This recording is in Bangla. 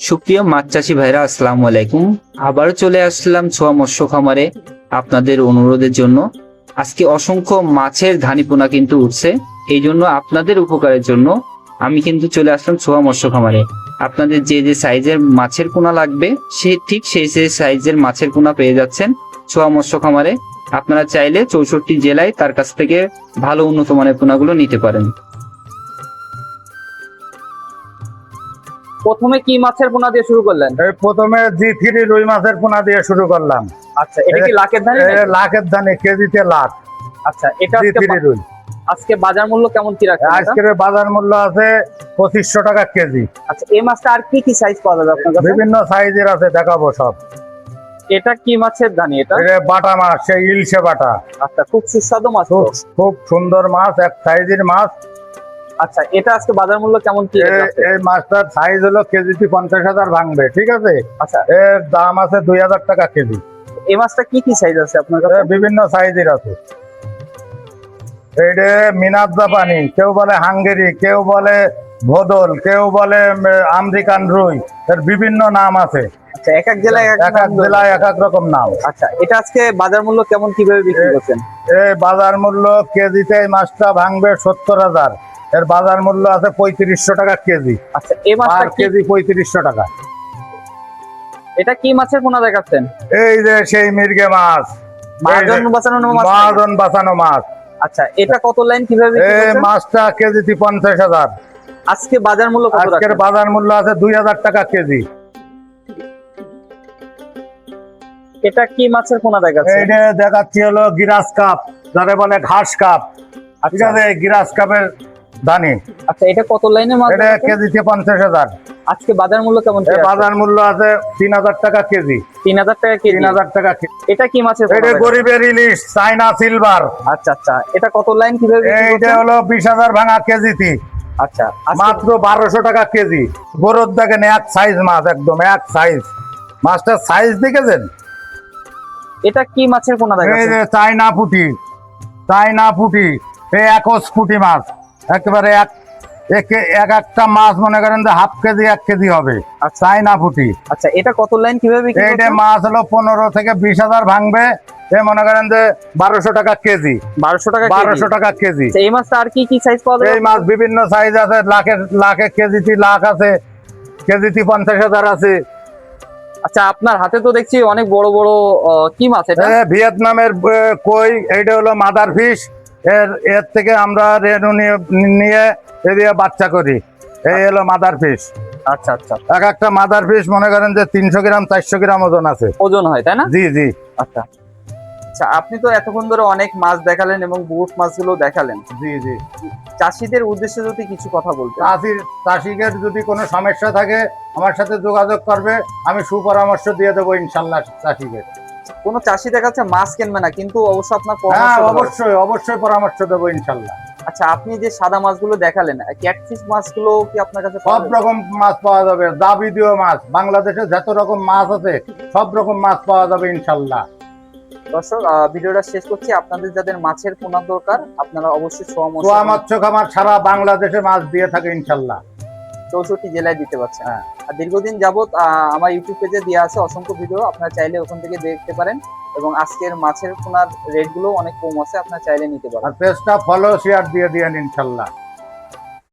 সুপ্রিয় মাছ চাষি ভাইরা, আসসালামু আলাইকুম। আবারও চলে আসলাম ছোয়া মৎস্য খামারে আপনাদের অনুরোধের জন্য। আজকে অসংখ্য মাছের ধানীপোনা কিন্তু উঠছে, এই জন্য আপনাদের উপকারের জন্য আমি কিন্তু চলে আসলাম ছোয়া মৎস্য খামারে। আপনাদের যে যে সাইজের মাছের পোনা লাগবে সেই সাইজের মাছের পোনা পেয়ে যাচ্ছেন ছোয়া মৎস্য খামারে। আপনারা চাইলে 64 জেলায় তার কাছ থেকে ভালো উন্নত মানের পোনাগুলো নিতে পারেন। প্রথমে কি মাছের পোনা দিয়ে শুরু করলেন? প্রথমে জি3 রুই মাছের পোনা দিয়ে শুরু করলাম। আচ্ছা, এটা কি লাখের ধানি? লাখের ধানে, কেজিতে লাখ। আচ্ছা, এটা জি3 রুই। আজকে বাজার মূল্য কেমন কি রাখছেন? আজকের বাজার মূল্য আছে 2500 টাকা কেজি। আচ্ছা, এই মাছটা আর কি কি সাইজ পাওয়া যাবে আপনার কাছে? বিভিন্ন সাইজের আছে, দেখাবো সব। এটা কি মাছের ধানি? এটা বাটা মাছ, সেই ইলশে বাটা। আচ্ছা, খুব সুস্বাদু মাছ তো? খুব সুন্দর মাছ, এক সাইজের মাছ। আচ্ছা, এটা আজকে বাজার মূল্য কেমন কি? এই মাছটার সাইজ হলো কেজিতে 50,000 ভাঙবে, ঠিক আছে? আচ্ছা, এর দাম আছে 2000 টাকা কেজি। এই মাছটা কি কি সাইজ আছে আপনার কাছে? বিভিন্ন সাইজের আছে। এইটা মিনার জাপানি, কেউ বলে হাঙ্গেরি, কেউ বলে ভোদল, কেউ বলে আমেরিকান রুই। এর বিভিন্ন নাম আছে। আচ্ছা, এক এক জেলায় এক এক রকম নাম। আচ্ছা, এটা আজকে বাজার মূল্য কেমন কিভাবে বিক্রি করছেন? এই বাজার মূল্য কেজিতে এই মাছটা ভাঙবে 70,000। এর বাজার মূল্য আছে 3500 টাকা কেজি। আচ্ছা, এই মাছটা কেজি 3500 টাকা। এটা কি মাছের পোনা দেখাচ্ছেন? এই যে সেই মির্গে মাছ, মাজন বাঁচানো মাছ। আচ্ছা, এটা কত লাইন কিভাবে বিক্রি এই করছেন? মাছটা কেজিতে 50,000। আজকে বাজার মূল্য কত? আজকের বাজার মূল্য আছে 2000 টাকা কেজি। এটা কি মাছের পোনা দেখাচ্ছেন? এইটা দেখাচ্ছি হলো গিরাস কাপ, যারা বলে ঘাস কাপ। ঠিক আছে, গিরাস কাপের দানি। আচ্ছা, এটা কত লাইনের মাছ? এটা কেজিতে 50,000। আজকে বাজার মূল্য কেমন? বাজার মূল্য আছে 3000 টাকা কেজি। 3000 টাকা কেজি। 3000 টাকা কেজি। এটা কি মাছের পোনা? এটা গরিবের ইলিশ, চাইনা সিলভার। আচ্ছা আচ্ছা, এটা কত লাইন কিভাবে বিক্রি এইটা করছেন? হলো 20,000 ভাঙা কেজিতে। আচ্ছা, মাত্র 1200 টাকা কেজি। বড়র দেখেন, এক সাইজ মাছ, একদম এক সাইজ। মাছটার সাইজ দেখেছেন? এটা কি মাছের পোনা এই দেখাচ্ছেন? যে চাইনা পুঁটি, চাইনা পুঁটি। এই 21 পুঁটি মাছ, একেবারে এক একটা মাছ মনে করেন যে হাফ কেজি 1 কেজি হবে। আর চাইনা পুঁটি। আচ্ছা, এটা কত লাইন কিভাবে বিক্রি এইটা করছেন? মাছ হলো 15 থেকে 20,000 ভাঙবে। মনে করেন যে 1200 টাকা কেজি। 1200 টাকা? 1200 টাকা কেজি। আচ্ছা, এই মাছটা আর কি কি সাইজ পাওয়া যাবে? এই মাছ বিভিন্ন সাইজ আছে, লাখে কেজিতে লাখ আছে, কেজিতে 50,000 আছে। আচ্ছা, আপনার হাতে তো দেখছি অনেক বড় বড় কি মাছ এটা? ভিয়েতনামের কই। এইটা হলো মাদার ফিশ। এর থেকে আমরা রেনু নিয়ে এদিকে বাচ্চা করি। এই হলো মাদার ফিশ। আচ্ছা আচ্ছা, এক একটা মাদার ফিশ মনে করেন যে 300 গ্রাম 400 গ্রাম ওজন আছে। ওজন হয়, তাই না? জি জি। আচ্ছা আচ্ছা, আপনি তো এতক্ষণ ধরে অনেক মাছ দেখালেন এবং বুট মাছগুলো দেখালেন। জি জি। চাষিদের উদ্দেশ্যে যদি কিছু কথা বলতেন। চাষিদের যদি কোনো সমস্যা থাকে আমার সাথে যোগাযোগ করবে, আমি সুপরামর্শ দিয়ে দেবো ইনশাল্লাহ চাষিদের। কোন চাষি দেখাচ্ছে মাছ কিনবে না, কিন্তু অবশ্য আপনার অবশ্যই অবশ্যই পরামর্শ দেবো ইনশাল্লাহ। আচ্ছা, আপনি যে সাদা মাছগুলো দেখালেন, ক্যাটফিশ মাছগুলো কি আপনার কাছে? সব রকম মাছ পাওয়া যাবে, যাবতীয় মাছ। বাংলাদেশে যত রকম মাছ আছে সব রকম মাছ পাওয়া যাবে ইনশাল্লাহ। দর্শক, ভিডিওটা শেষ করছি। আপনাদের যাদের মাছের পোনা দরকার, আপনারা অবশ্যই ছোয়া মৎস্য খামার সারা বাংলাদেশে মাছ দিয়ে থাকে ইনশাল্লাহ। 64 জেলায় দিতে পারছেন। আর দীর্ঘদিন যাবত আমার ইউটিউব পেজে দেওয়া আছে অসংখ্য ভিডিও, আপনারা চাইলে ওখান থেকে দেখতে পারেন। এবং আজকের মাছের পোনার রেট গুলো অনেক কম আছে, আপনারা চাইলে নিতে পারেন। আর পেজটা ফলো শেয়ার দিয়ে দিয়েন ইনশাল্লাহ।